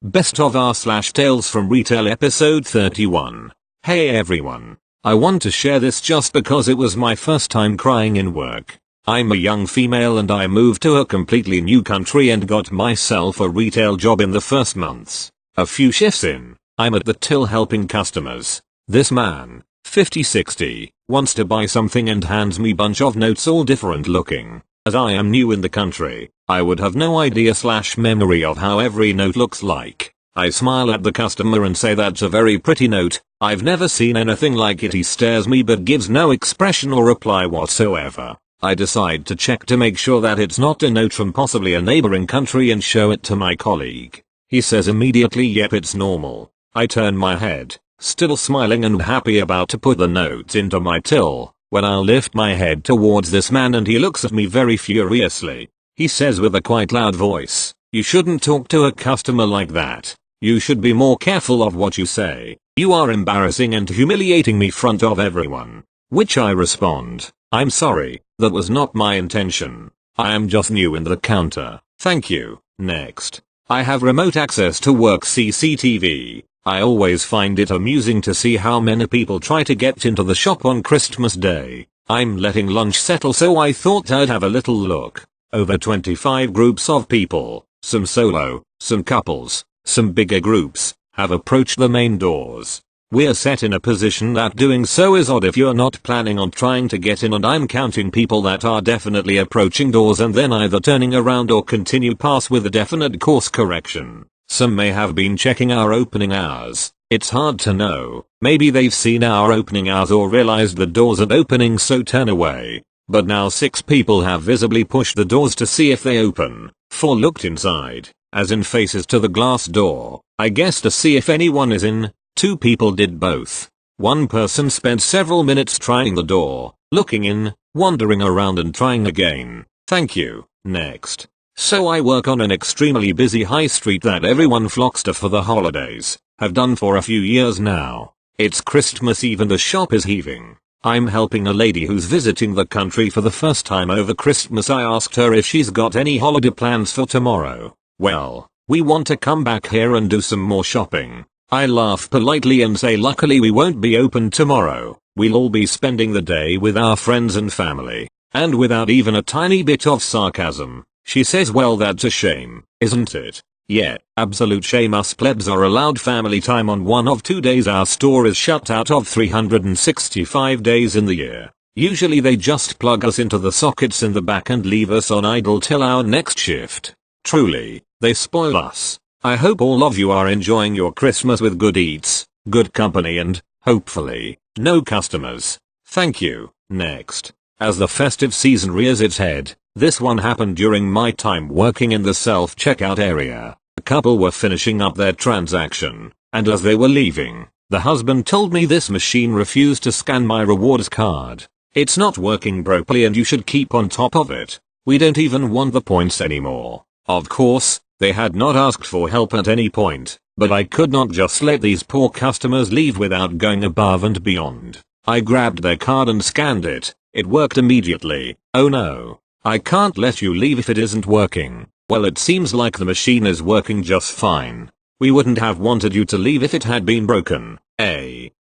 Best of r/Tales from Retail episode 31. Hey everyone. I want to share this just because it was my first time crying in work. I'm a young female and I moved to a completely new country and got myself a retail job in the first months. A few shifts in, I'm at the till helping customers. This man, 50-60, wants to buy something and hands me bunch of notes all different looking. As I am new in the country, I would have no idea/memory of how every note looks like. I smile at the customer and say that's a very pretty note, I've never seen anything like it. He stares me but gives no expression or reply whatsoever. I decide to check to make sure that it's not a note from possibly a neighboring country and show it to my colleague. He says immediately, yep, it's normal. I turn my head, still smiling and happy, about to put the notes into my till, when I lift my head towards this man and he looks at me very furiously. He says with a quite loud voice, "You shouldn't talk to a customer like that. You should be more careful of what you say. You are embarrassing and humiliating me front of everyone." Which I respond, "I'm sorry, that was not my intention. I am just new in the counter. Thank you. Next. I have remote access to work CCTV. I always find it amusing to see how many people try to get into the shop on Christmas Day. I'm letting lunch settle, so I thought I'd have a little look. Over 25 groups of people, some solo, some couples, some bigger groups, have approached the main doors. We're set in a position that doing so is odd if you're not planning on trying to get in, and I'm counting people that are definitely approaching doors and then either turning around or continue past with a definite course correction. Some may have been checking our opening hours. It's hard to know. Maybe they've seen our opening hours or realized the doors aren't opening, so turn away. But now 6 people have visibly pushed the doors to see if they open. 4 looked inside, as in faces to the glass door, I guess to see if anyone is in. 2 people did both. 1 person spent several minutes trying the door, looking in, wandering around and trying again. Thank you. Next. So I work on an extremely busy high street that everyone flocks to for the holidays. Have done for a few years now. It's Christmas Eve and the shop is heaving. I'm helping a lady who's visiting the country for the first time over Christmas. I asked her if she's got any holiday plans for tomorrow. "Well, we want to come back here and do some more shopping." I laugh politely and say luckily we won't be open tomorrow. We'll all be spending the day with our friends and family. And without even a tiny bit of sarcasm, she says, "Well, that's a shame, isn't it?" "Yeah, absolute shame. Us plebs are allowed family time on one of 2 days our store is shut out of 365 days in the year. Usually they just plug us into the sockets in the back and leave us on idle till our next shift. Truly, they spoil us. I hope all of you are enjoying your Christmas with good eats, good company and, hopefully, no customers. Thank you." Next. As the festive season rears its head, this one happened during my time working in the self-checkout area. A couple were finishing up their transaction, and as they were leaving, the husband told me this machine refused to scan my rewards card. "It's not working properly and you should keep on top of it. We don't even want the points anymore." Of course, they had not asked for help at any point, but I could not just let these poor customers leave without going above and beyond. I grabbed their card and scanned it. It worked immediately. "Oh no. I can't let you leave if it isn't working." "Well, it seems like the machine is working just fine. We wouldn't have wanted you to leave if it had been broken."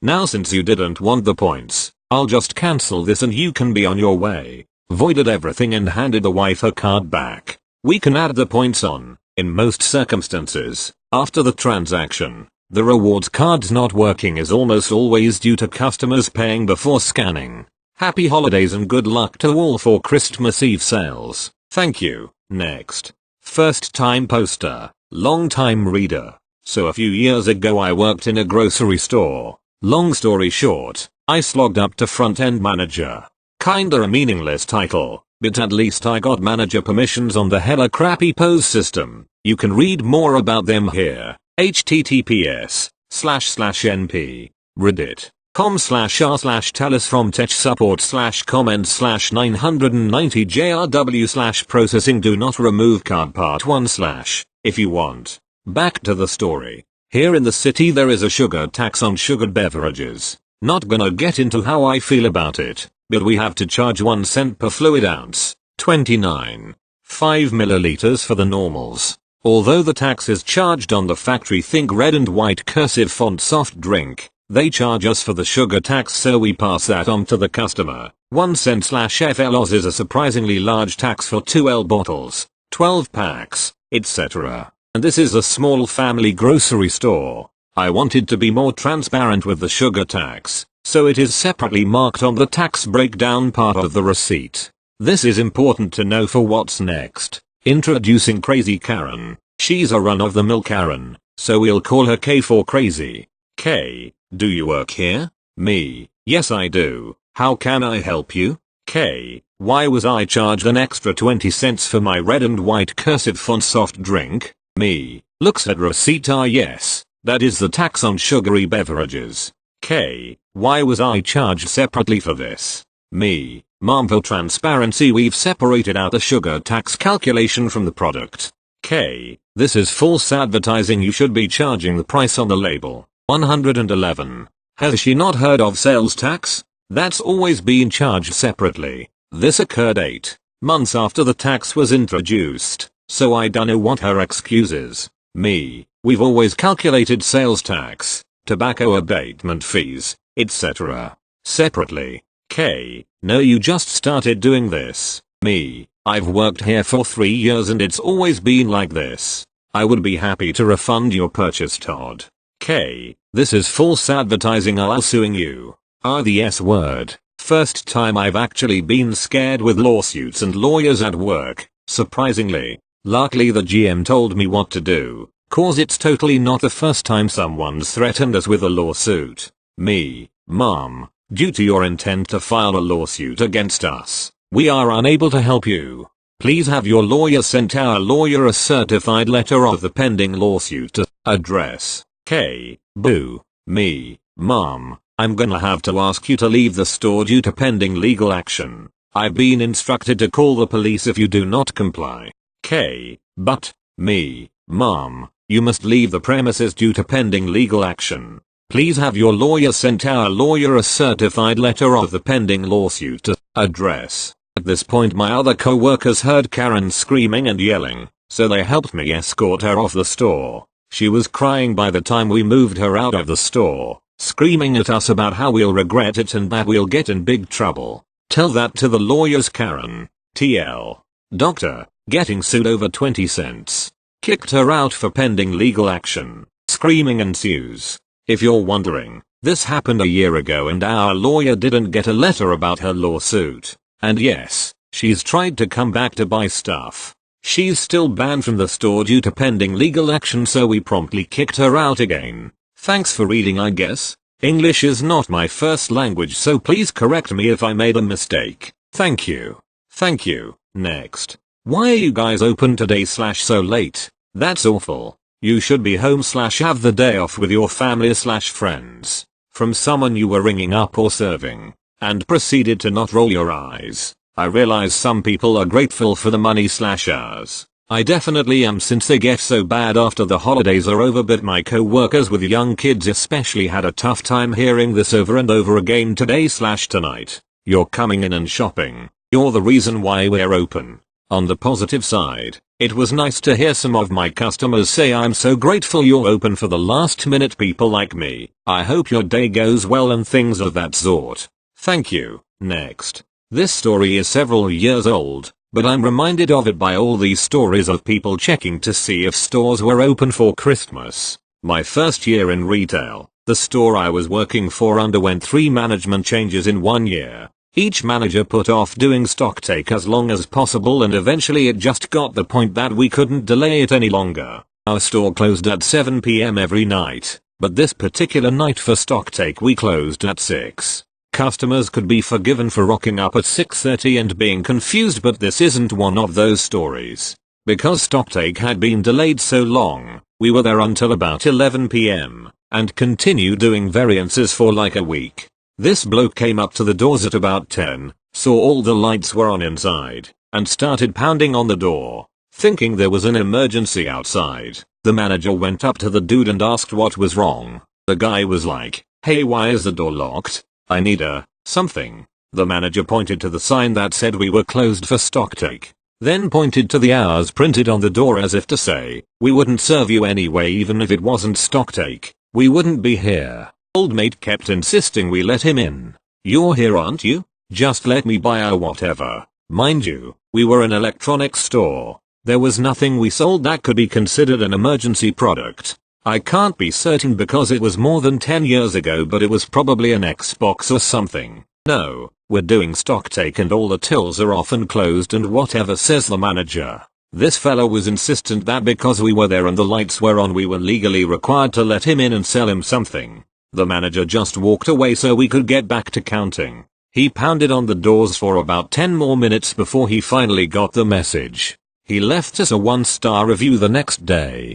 Now since you didn't want the points, I'll just cancel this and you can be on your way." Voided everything and handed the wife her card back. We can add the points on. In most circumstances, after the transaction, the rewards card's not working is almost always due to customers paying before scanning. Happy holidays and good luck to all for Christmas Eve sales. Thank you. Next. First time poster, long time reader. So a few years ago I worked in a grocery store. Long story short, I slogged up to front-end manager. Kinda a meaningless title, but at least I got manager permissions on the hella crappy POS system. You can read more about them here. https://np reddit.com/r/talesfromtech support/comment/990jrw/processing do not remove card part 1/ if you want. Back to the story. Here in the city there is a sugar tax on sugared beverages. Not gonna get into how I feel about it, but we have to charge 1 cent per fluid ounce, 29.5 milliliters for the normals. Although the tax is charged on the factory think red and white cursive font soft drink, they charge us for the sugar tax, so we pass that on to the customer. 1 cent/FL Oz is a surprisingly large tax for 2L bottles, 12 packs, etc. And this is a small family grocery store. I wanted to be more transparent with the sugar tax, so it is separately marked on the tax breakdown part of the receipt. This is important to know for what's next. Introducing Crazy Karen. She's a run-of-the-mill Karen, so we'll call her K for crazy. K, do you work here? Me, yes I do. How can I help you? K, why was I charged an extra 20 cents for my red and white cursive font soft drink? Me, looks at receipt. Yes, that is the tax on sugary beverages. K, why was I charged separately for this? Me, mom, for transparency we've separated out the sugar tax calculation from the product. K, this is false advertising, you should be charging the price on the label. 111. Has she not heard of sales tax? That's always been charged separately. This occurred 8 months after the tax was introduced, so I don't know what her excuse is. Me, we've always calculated sales tax, tobacco abatement fees, etc. separately. K, no, you just started doing this. Me, I've worked here for 3 years and it's always been like this. I would be happy to refund your purchase, Todd. K, this is false advertising, I'll suing you. The S word. First time I've actually been scared with lawsuits and lawyers at work, surprisingly. Luckily the GM told me what to do, cause it's totally not the first time someone's threatened us with a lawsuit. Me, mom, due to your intent to file a lawsuit against us, we are unable to help you. Please have your lawyer send our lawyer a certified letter of the pending lawsuit to address. K, boo. Me, mom, I'm gonna have to ask you to leave the store due to pending legal action. I've been instructed to call the police if you do not comply. K, but, me, mom, you must leave the premises due to pending legal action. Please have your lawyer send our lawyer a certified letter of the pending lawsuit to address. At this point my other co-workers heard Karen screaming and yelling, so they helped me escort her off the store. She was crying by the time we moved her out of the store, screaming at us about how we'll regret it and that we'll get in big trouble. Tell that to the lawyers, Karen. TL. Doctor, getting sued over 20 cents. Kicked her out for pending legal action. Screaming ensues. If you're wondering, this happened a year ago and our lawyer didn't get a letter about her lawsuit. And yes, she's tried to come back to buy stuff. She's still banned from the store due to pending legal action, so we promptly kicked her out again. Thanks for reading, I guess. English is not my first language, so please correct me if I made a mistake. Thank you. Thank you. Next. Why are you guys open today / so late? That's awful. You should be home / have the day off with your family / friends. From someone you were ringing up or serving. And proceeded to not roll your eyes. I realize some people are grateful for the money / hours. I definitely am, since they get so bad after the holidays are over, but my co-workers with young kids especially had a tough time hearing this over and over again today / tonight. You're coming in and shopping. You're the reason why we're open. On the positive side, it was nice to hear some of my customers say, I'm so grateful you're open for the last minute people like me. I hope your day goes well and things of that sort. Thank you. Next. This story is several years old, but I'm reminded of it by all these stories of people checking to see if stores were open for Christmas. My first year in retail, the store I was working for underwent 3 management changes in 1 year. Each manager put off doing stock take as long as possible, and eventually it just got the point that we couldn't delay it any longer. Our store closed at 7 PM every night, but this particular night for stock take we closed at 6. Customers could be forgiven for rocking up at 6:30 and being confused, but this isn't one of those stories. Because stocktake had been delayed so long, we were there until about 11 PM, and continued doing variances for like a week. This bloke came up to the doors at about 10, saw all the lights were on inside, and started pounding on the door, thinking there was an emergency outside. The manager went up to the dude and asked what was wrong. The guy was like, hey, why is the door locked? I need something. The manager pointed to the sign that said we were closed for stocktake. then pointed to the hours printed on the door as if to say, "We wouldn't serve you anyway even if it wasn't stock take. We wouldn't be here." Old mate kept insisting we let him in. "You're here, aren't you? Just let me buy or whatever." Mind you, we were an electronics store. There was nothing we sold that could be considered an emergency product. I can't be certain because it was more than 10 years ago, but it was probably an Xbox or something. "No, we're doing stock take and all the tills are off and closed and whatever," says the manager. This fellow was insistent that because we were there and the lights were on we were legally required to let him in and sell him something. The manager just walked away so we could get back to counting. He pounded on the doors for about 10 more minutes before he finally got the message. He left us a 1-star review the next day.